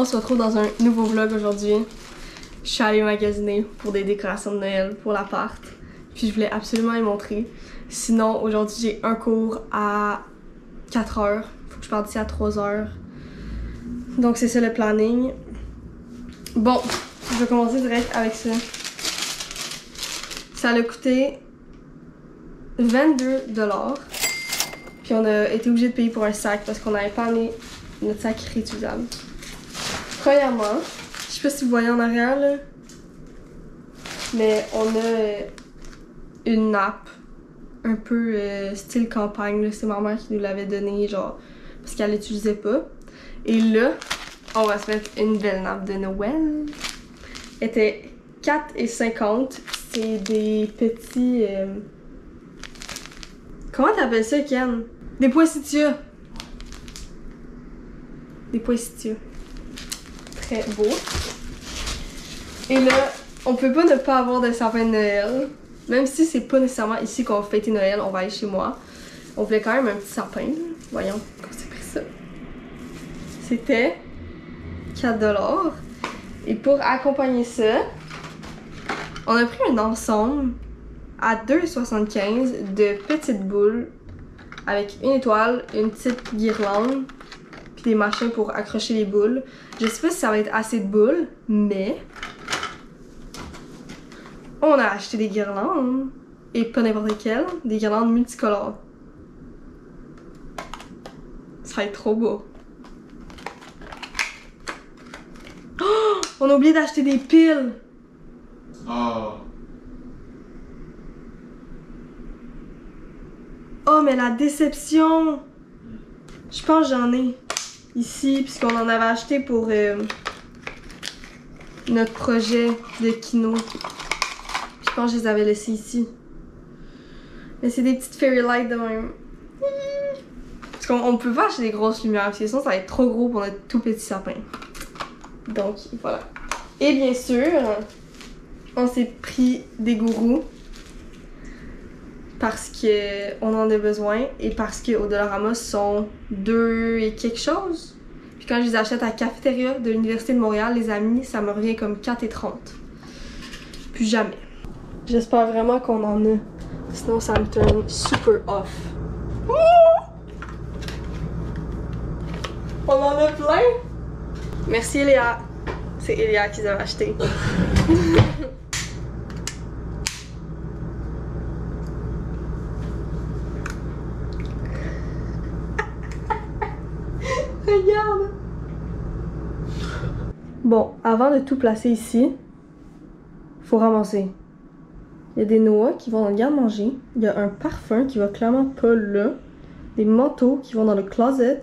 On se retrouve dans un nouveau vlog aujourd'hui. Je suis allée magasiner pour des décorations de Noël pour l'appart. Puis je voulais absolument les montrer. Sinon, aujourd'hui, j'ai un cours à 4h. Faut que je parte d'ici à 3h. Donc c'est ça le planning. Bon, je vais commencer direct avec ça. Ça a coûté 22$. Puis on a été obligé de payer pour un sac parce qu'on n'avait pas amené notre sac réutilisable. Premièrement, je sais pas si vous voyez en arrière là, mais on a une nappe un peu style campagne. C'est ma mère qui nous l'avait donnée, genre, parce qu'elle l'utilisait pas. Et là, on va se mettre une belle nappe de Noël. Elle était 4,50$. C'est des petits... Comment t'appelles ça, Ken? Des poinsettias. Des poinsettias. Très beau. Et là, on peut pas ne pas avoir de sapin de Noël. Même si c'est pas nécessairement ici qu'on va fêter Noël, on va aller chez moi. On voulait quand même un petit sapin. Voyons, comment c'est pris ça? C'était 4$. Et pour accompagner ça, on a pris un ensemble à 2,75$ de petites boules avec une étoile, une petite guirlande, puis des machins pour accrocher les boules. Je sais pas si ça va être assez de boules, mais on a acheté des guirlandes, et pas n'importe lesquelles, des guirlandes multicolores. Ça va être trop beau. Oh! On a oublié d'acheter des piles! Oh. Oh, mais la déception! Je pense que j'en ai ici, puisqu'on en avait acheté pour notre projet de kino. Je pense que je les avais laissés ici. Mais c'est des petites fairy lights de même. Parce qu'on peut pas acheter des grosses lumières, parce que sinon ça va être trop gros pour notre tout petit sapin. Donc voilà. Et bien sûr, on s'est pris des gourous. Parce qu'on en a besoin et parce qu'au Dollarama sont 2 et quelque chose. Puis quand je les achète à la cafétéria de l'Université de Montréal, les amis, ça me revient comme 4,30$. Plus jamais. J'espère vraiment qu'on en a. Sinon ça me turn super off. On en a plein! Merci Eléa. C'est Eléa qui les avait achetés. Regarde! Bon, avant de tout placer ici, faut ramasser. Il y a des noix qui vont dans le garde-manger. Il y a un parfum qui va clairement pas là. Des manteaux qui vont dans le closet.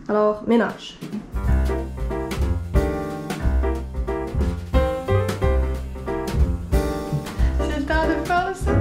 Alors, ménage. C'est le temps de faire le sapin!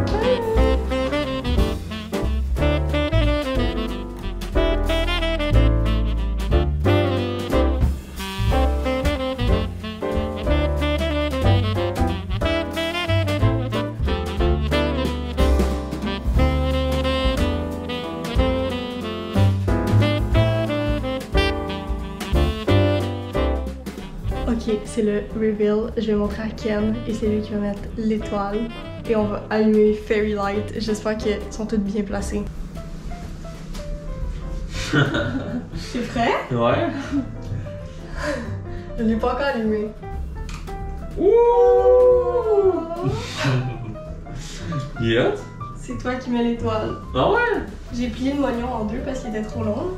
Ok, c'est le reveal. Je vais montrer à Ken et c'est lui qui va mettre l'étoile. Et on va allumer Fairy Light. J'espère qu'elles sont toutes bien placées. T'es prêt? Ouais. Je l'ai pas encore allumé. Ouh! Yes? C'est toi qui mets l'étoile. Ah ouais? J'ai plié le moignon en deux parce qu'il était trop long.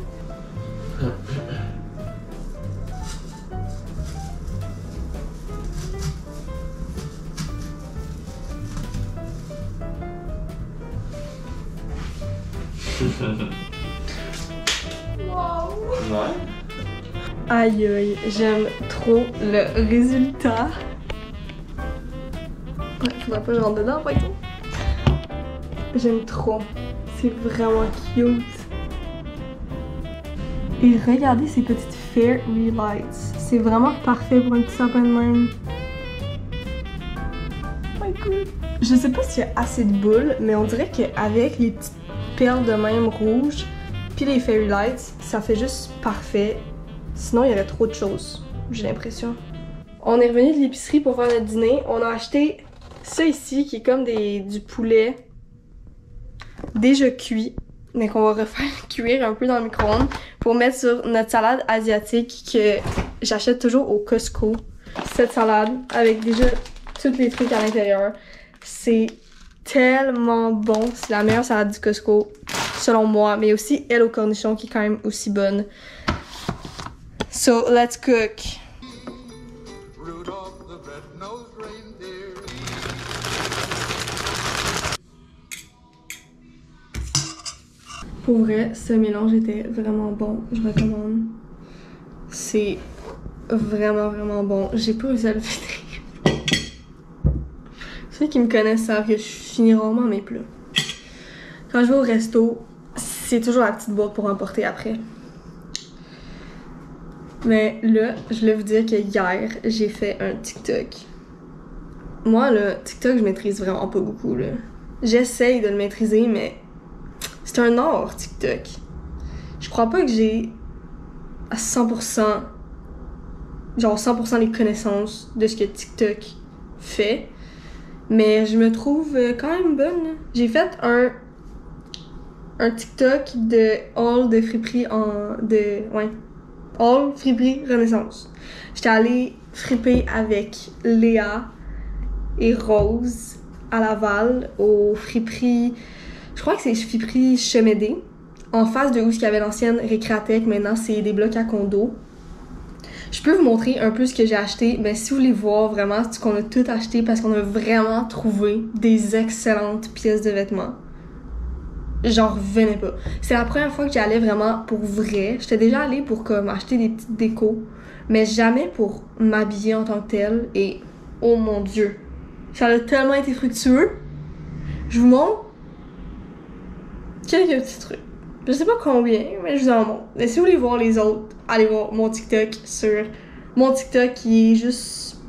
Wow. Ouais. Aïe aïe, j'aime trop le résultat. Ouais, faudrait pas que je rentre dedans, par exemple. J'aime trop. C'est vraiment cute. Et regardez ces petites fairy lights. C'est vraiment parfait pour un petit sapin de même. Oh my god. Je sais pas s'il y a assez de boules, mais on dirait qu'avec les petites perles de même rouges, puis les fairy lights, ça fait juste parfait. Sinon, il y aurait trop de choses, j'ai l'impression. On est revenu de l'épicerie pour faire notre dîner. On a acheté ça ici, qui est comme du poulet déjà cuit. Donc, on va refaire cuire un peu dans le micro-ondes pour mettre sur notre salade asiatique que j'achète toujours au Costco. Cette salade avec déjà tous les trucs à l'intérieur. C'est tellement bon. C'est la meilleure salade du Costco, selon moi. Mais aussi elle au cornichon qui est quand même aussi bonne. So, let's cook. Pour vrai, ce mélange était vraiment bon. Je recommande. C'est vraiment, vraiment bon. J'ai pas réussi à le finir. Ceux qui me connaissent savent que je finis rarement mes plats. Quand je vais au resto, c'est toujours la petite boîte pour emporter après. Mais là, je voulais vous dire que hier, j'ai fait un TikTok. Moi, là, TikTok, je maîtrise vraiment pas beaucoup, là. J'essaye de le maîtriser, mais c'est un art, TikTok. Je crois pas que j'ai à 100%, genre 100% les connaissances de ce que TikTok fait. Mais je me trouve quand même bonne. J'ai fait un TikTok de haul de friperie haul friperie Renaissance. J'étais allée friper avec Léa et Rose à Laval aux friperies, je crois que c'est friperie Chemédé, en face de où il y avait l'ancienne Récréatech. Maintenant c'est des blocs à condos. Je peux vous montrer un peu ce que j'ai acheté, mais si vous voulez voir vraiment ce qu'on a tout acheté, parce qu'on a vraiment trouvé des excellentes pièces de vêtements. J'en revenais pas. C'est la première fois que j'y allais vraiment pour vrai. J'étais déjà allée pour comme acheter des petites décos, mais jamais pour m'habiller en tant que telle. Et oh mon Dieu, ça a tellement été fructueux. Je vous montre quelques petits trucs. Je sais pas combien, mais je vous en montre. Et si vous voulez voir les autres, allez voir mon TikTok sur mon TikTok qui est juste...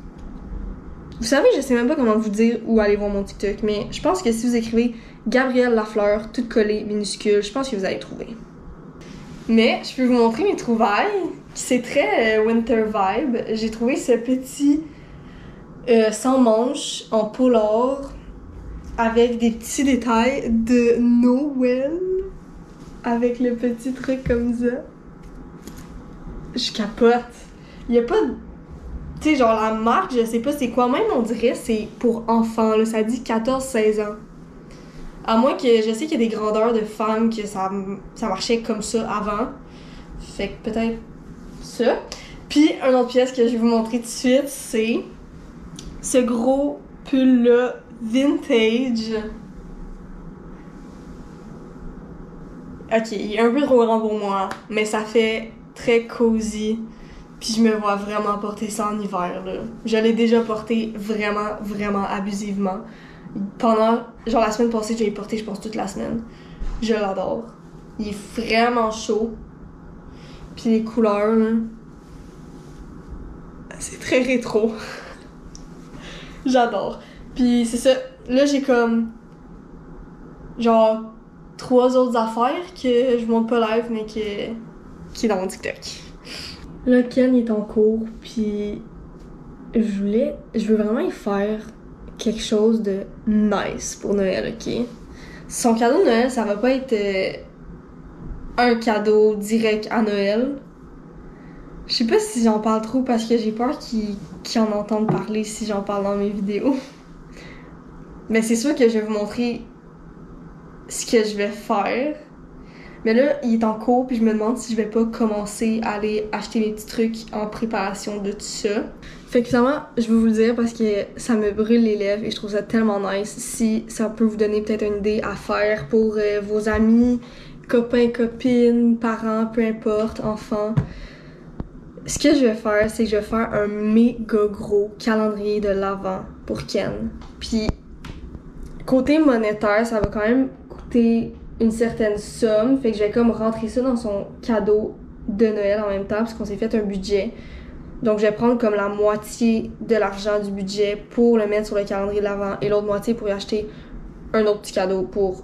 Vous savez, je sais même pas comment vous dire où aller voir mon TikTok, mais je pense que si vous écrivez Gabrielle Lafleur, tout collé, minuscule, je pense que vous allez trouver. Mais je peux vous montrer mes trouvailles. C'est très winter vibe. J'ai trouvé ce petit sans manches en polar avec des petits détails de Noël. Avec le petit truc comme ça. Je capote. Il y a pas de... Tu sais, genre la marque, je sais pas c'est quoi. Même on dirait c'est pour enfants, là. Ça dit 14-16 ans. À moins que je sais qu'il y a des grandeurs de femmes que ça marchait comme ça avant. Fait que peut-être ça. Puis, une autre pièce que je vais vous montrer tout de suite, c'est ce gros pull-là vintage. Ok, il est un peu trop grand pour moi, mais ça fait très cosy. Puis je me vois vraiment porter ça en hiver, là. Je l'ai déjà porté vraiment, vraiment abusivement. Pendant, genre la semaine passée, je l'ai porté, je pense, toute la semaine. Je l'adore. Il est vraiment chaud. Puis les couleurs, là, c'est très rétro. J'adore. Puis c'est ça. Là, j'ai comme... genre 3 autres affaires que je montre pas live, mais qui est dans mon TikTok. Là, Ken est en cours, puis je veux vraiment y faire quelque chose de nice pour Noël, ok? Son cadeau de Noël, ça va pas être un cadeau direct à Noël. Je sais pas si j'en parle trop parce que j'ai peur qu'il en entende parler si j'en parle dans mes vidéos. Mais c'est sûr que je vais vous montrer ce que je vais faire. Mais là, il est en cours, puis je me demande si je vais pas commencer à aller acheter les petits trucs en préparation de tout ça. Fait que finalement, je vais vous le dire parce que ça me brûle les lèvres et je trouve ça tellement nice. Si ça peut vous donner peut-être une idée à faire pour vos amis, copains, copines, parents, peu importe, enfants. Ce que je vais faire, c'est que je vais faire un méga gros calendrier de l'Avent pour Ken. Puis, côté monétaire, ça va quand même coûter une certaine somme. Fait que je vais comme rentrer ça dans son cadeau de Noël en même temps, parce qu'on s'est fait un budget. Donc, je vais prendre comme la moitié de l'argent du budget pour le mettre sur le calendrier de l'Avent et l'autre moitié pour y acheter un autre petit cadeau pour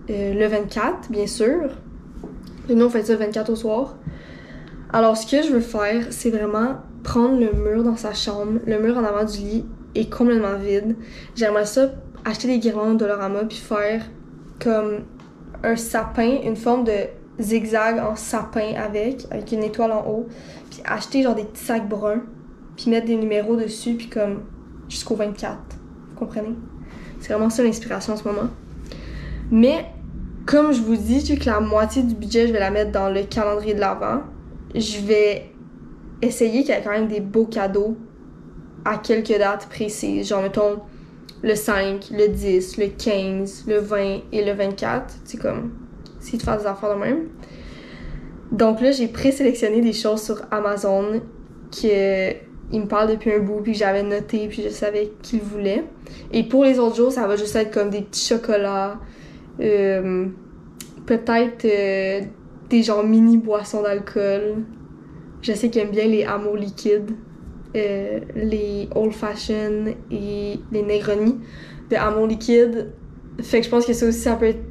le 24, bien sûr. Et nous, on fait ça le 24 au soir. Alors, ce que je veux faire, c'est vraiment prendre le mur dans sa chambre. Le mur en avant du lit est complètement vide. J'aimerais ça acheter des guirlandes de Dollarama puis faire comme un sapin, une forme de zigzag en sapin avec une étoile en haut. Puis acheter genre des petits sacs bruns puis mettre des numéros dessus puis comme jusqu'au 24. Vous comprenez? C'est vraiment ça l'inspiration en ce moment. Mais comme je vous dis, vu que la moitié du budget, je vais la mettre dans le calendrier de l'Avent, je vais essayer qu'il y ait quand même des beaux cadeaux à quelques dates précises. Genre, mettons, le 5, le 10, le 15, le 20 et le 24. C'est comme, essayer de faire des affaires de même. Donc là, j'ai présélectionné des choses sur Amazon qu'il me parle depuis un bout, puis que j'avais noté, puis je savais qu'il voulait. Et pour les autres jours, ça va juste être comme des petits chocolats, peut-être des genre mini boissons d'alcool. Je sais qu'il aime bien les Amour liquides, les Old Fashion et les Negroni de Amour liquide. Fait que je pense que ça aussi, ça peut être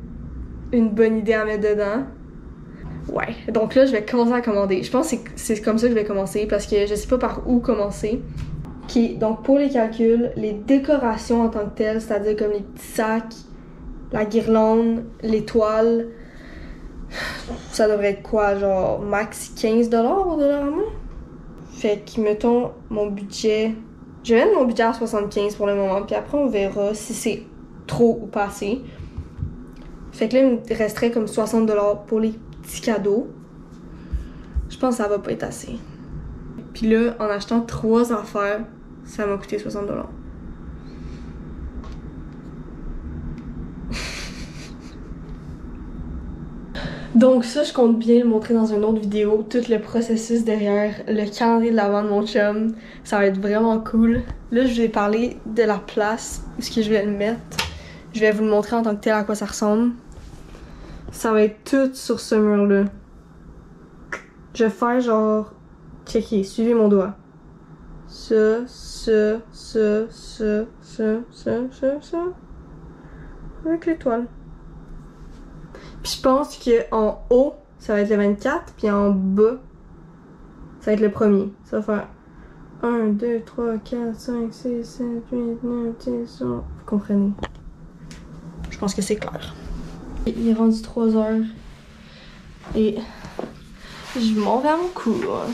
une bonne idée à mettre dedans. Ouais, donc là, je vais commencer à commander. Je pense que c'est comme ça que je vais commencer parce que je sais pas par où commencer. Ok, donc pour les calculs, les décorations en tant que telles, c'est-à-dire comme les petits sacs, la guirlande, l'étoile, ça devrait être quoi, genre max 15$ au Dollarama? Fait que, mettons, mon budget... Je vais mettre mon budget à 75$ pour le moment, puis après on verra si c'est trop ou pas assez. Fait que là, il me resterait comme 60$ pour les petits cadeaux. Je pense que ça va pas être assez. Puis là, en achetant 3 affaires, ça m'a coûté 60$. Donc ça, je compte bien le montrer dans une autre vidéo, tout le processus derrière le calendrier de l'Avent de mon chum. Ça va être vraiment cool. Là, je vais parler de la place où est-ce que je vais le mettre. Je vais vous le montrer en tant que tel à quoi ça ressemble. Ça va être tout sur ce mur-là. Je vais faire genre... Checker, suivez mon doigt. Ça. Avec l'étoile. Puis je pense qu'en haut, ça va être le 24, puis en bas, ça va être le premier. Ça va faire 1, 2, 3, 4, 5, 6, 7, 8, 9, 10, 11. Vous comprenez? Je pense que c'est clair. Il est rendu 3 heures. Et je m'en vais à mon cours.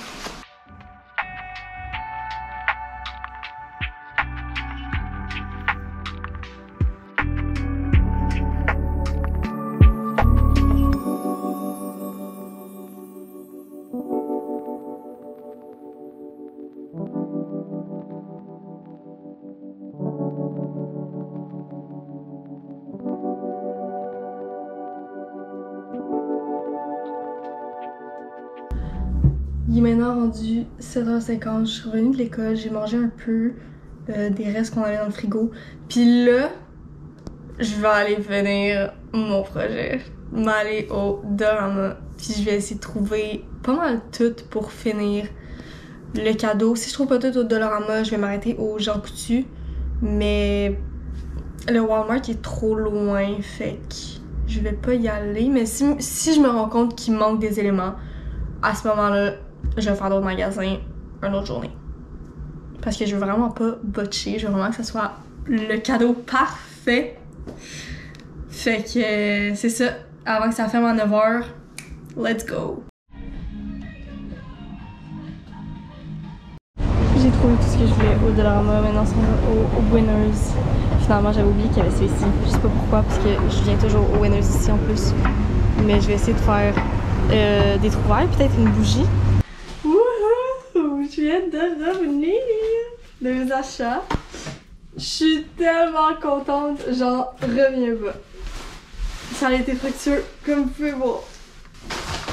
Il est maintenant rendu 7h50, je suis revenue de l'école, j'ai mangé un peu des restes qu'on avait dans le frigo. Puis là, je vais aller finir mon projet. M'aller au Dollarama. Puis je vais essayer de trouver pas mal tout pour finir le cadeau. Si je trouve pas tout au Dollarama, je vais m'arrêter au Jean Coutu. Mais le Walmart est trop loin, fait que je vais pas y aller. Mais si je me rends compte qu'il manque des éléments, à ce moment-là, je vais faire d'autres magasins une autre journée. Parce que je veux vraiment pas botcher, je veux vraiment que ça soit le cadeau parfait. Fait que c'est ça, avant que ça ferme à 9h, let's go! J'ai trouvé tout ce que je voulais au Dollarama, maintenant on va au Winners. Finalement j'avais oublié qu'il y avait celui-ci, je sais pas pourquoi parce que je viens toujours au Winners ici en plus. Mais je vais essayer de faire des trouvailles, peut-être une bougie. Wouhou! Je viens de revenir de mes achats. Je suis tellement contente, j'en reviens pas. Ça a été fructueux, comme vous pouvez voir.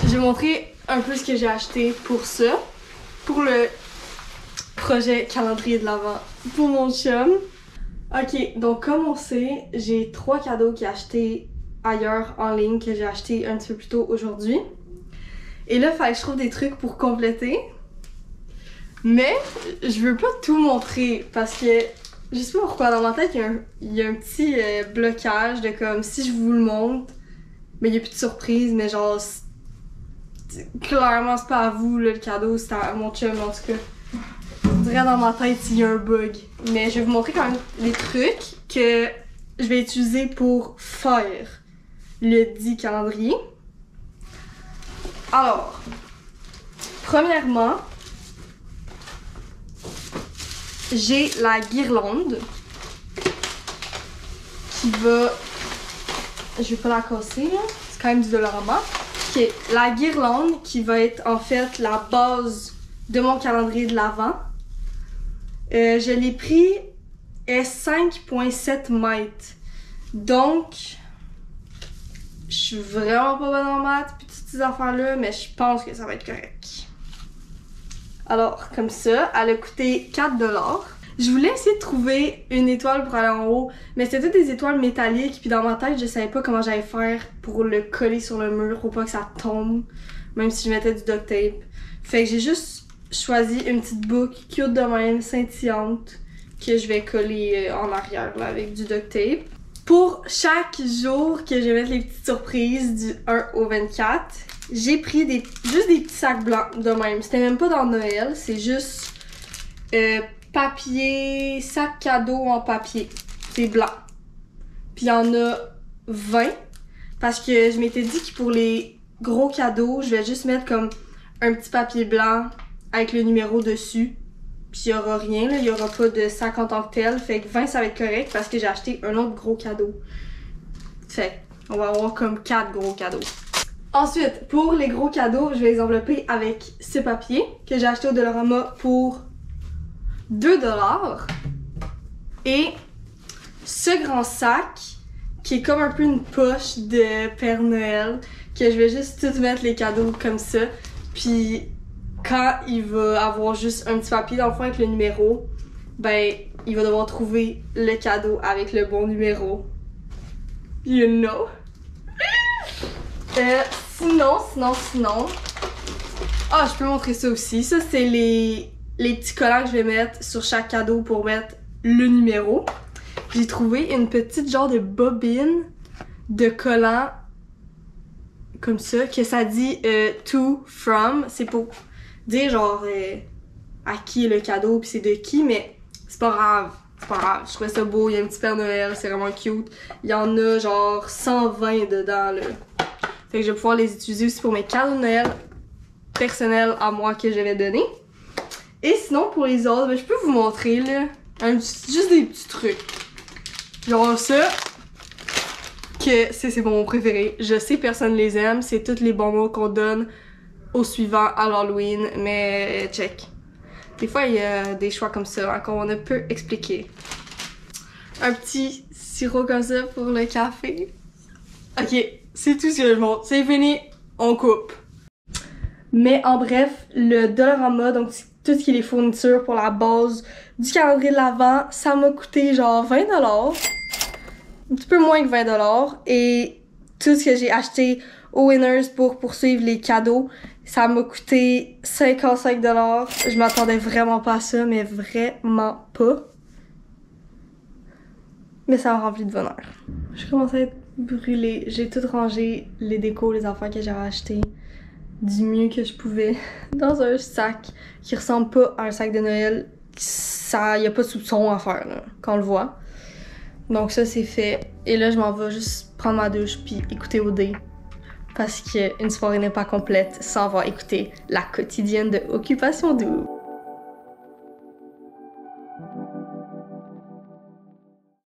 Je vais montrer un peu ce que j'ai acheté pour ça. Pour le projet calendrier de l'Avent pour mon chum. Ok, donc comme on sait, j'ai 3 cadeaux qu'il a achetés ailleurs en ligne que j'ai acheté un petit peu plus tôt aujourd'hui. Et là, il fallait que je trouve des trucs pour compléter. Mais je veux pas tout montrer parce que je sais pas pourquoi dans ma tête il y a un petit blocage de comme si je vous le montre, mais il y a plus de surprise, mais genre Clairement, c'est pas à vous, là, le cadeau, c'est à mon chum, en tout cas. Je dirais dans ma tête s'il y a un bug. Mais je vais vous montrer quand même les trucs que je vais utiliser pour faire le dit calendrier. Alors, premièrement, j'ai la guirlande qui va... Je vais pas la casser, là. C'est quand même du Dollarama. Ok, la guirlande qui va être en fait la base de mon calendrier de l'Avent. Je l'ai pris à 5,7 mètres. Donc, je suis vraiment pas bonne en maths pis toutes ces affaires-là, mais je pense que ça va être correct. Alors, comme ça, elle a coûté 4$. Je voulais essayer de trouver une étoile pour aller en haut, mais c'était toutes des étoiles métalliques, puis dans ma tête, je savais pas comment j'allais faire pour le coller sur le mur pour pas que ça tombe, même si je mettais du duct tape. Fait que j'ai juste choisi une petite boucle cute de même, scintillante, que je vais coller en arrière là, avec du duct tape. Pour chaque jour que je vais mettre les petites surprises du 1 au 24, j'ai pris juste des petits sacs blancs de même. C'était même pas dans Noël, c'est juste papier, sac cadeau en papier. C'est blanc. Puis il y en a 20 parce que je m'étais dit que pour les gros cadeaux, je vais juste mettre comme un petit papier blanc avec le numéro dessus. Puis il y aura rien, là, il y aura pas de sac en tant que tel. Fait que 20 ça va être correct parce que j'ai acheté un autre gros cadeau. Fait on va avoir comme 4 gros cadeaux. Ensuite, pour les gros cadeaux, je vais les envelopper avec ce papier que j'ai acheté au Dollarama pour 2$. Et ce grand sac qui est comme un peu une poche de Père Noël que je vais juste tout mettre les cadeaux comme ça. Puis quand il va avoir juste un petit papier dans le fond avec le numéro, ben il va devoir trouver le cadeau avec le bon numéro. You know? Sinon... Ah, je peux montrer ça aussi. Ça, c'est les petits collants que je vais mettre sur chaque cadeau pour mettre le numéro. J'ai trouvé une petite genre de bobine de collants comme ça, que ça dit to, from. C'est pour dire genre à qui est le cadeau pis c'est de qui, mais c'est pas grave. C'est pas grave. Je trouvais ça beau. Il y a un petit Père Noël, c'est vraiment cute. Il y en a genre 120 dedans là. Fait que je vais pouvoir les utiliser aussi pour mes cadeaux de Noël personnels à moi que je vais donner. Et sinon, pour les autres, ben, je peux vous montrer, là, juste des petits trucs. Genre ça, que c'est mon préféré. Je sais personne les aime, c'est tous les bons mots qu'on donne au suivant à l'Halloween, mais check. Des fois, il y a des choix comme ça, hein, qu'on ne peut expliquer. Un petit sirop comme ça pour le café. Ok, c'est tout ce que je montre. C'est fini, on coupe. Mais en bref, le Dollarama, donc tout ce qui est les fournitures pour la base du calendrier de l'Avent, ça m'a coûté genre 20$. Un petit peu moins que 20$. Et tout ce que j'ai acheté au Winners pour poursuivre les cadeaux, ça m'a coûté 55$. Je m'attendais vraiment pas à ça, mais vraiment pas. Mais ça m'a rempli de bonheur. Je commence à être brûlée. J'ai tout rangé, les décos, les affaires que j'avais achetées du mieux que je pouvais dans un sac qui ressemble pas à un sac de Noël. Ça, y a pas de soupçon à faire là, quand on le voit. Donc ça c'est fait. Et là je m'en vais juste prendre ma douche puis écouter OD. Parce qu'une soirée n'est pas complète sans avoir écouté la quotidienne de Occupation Double.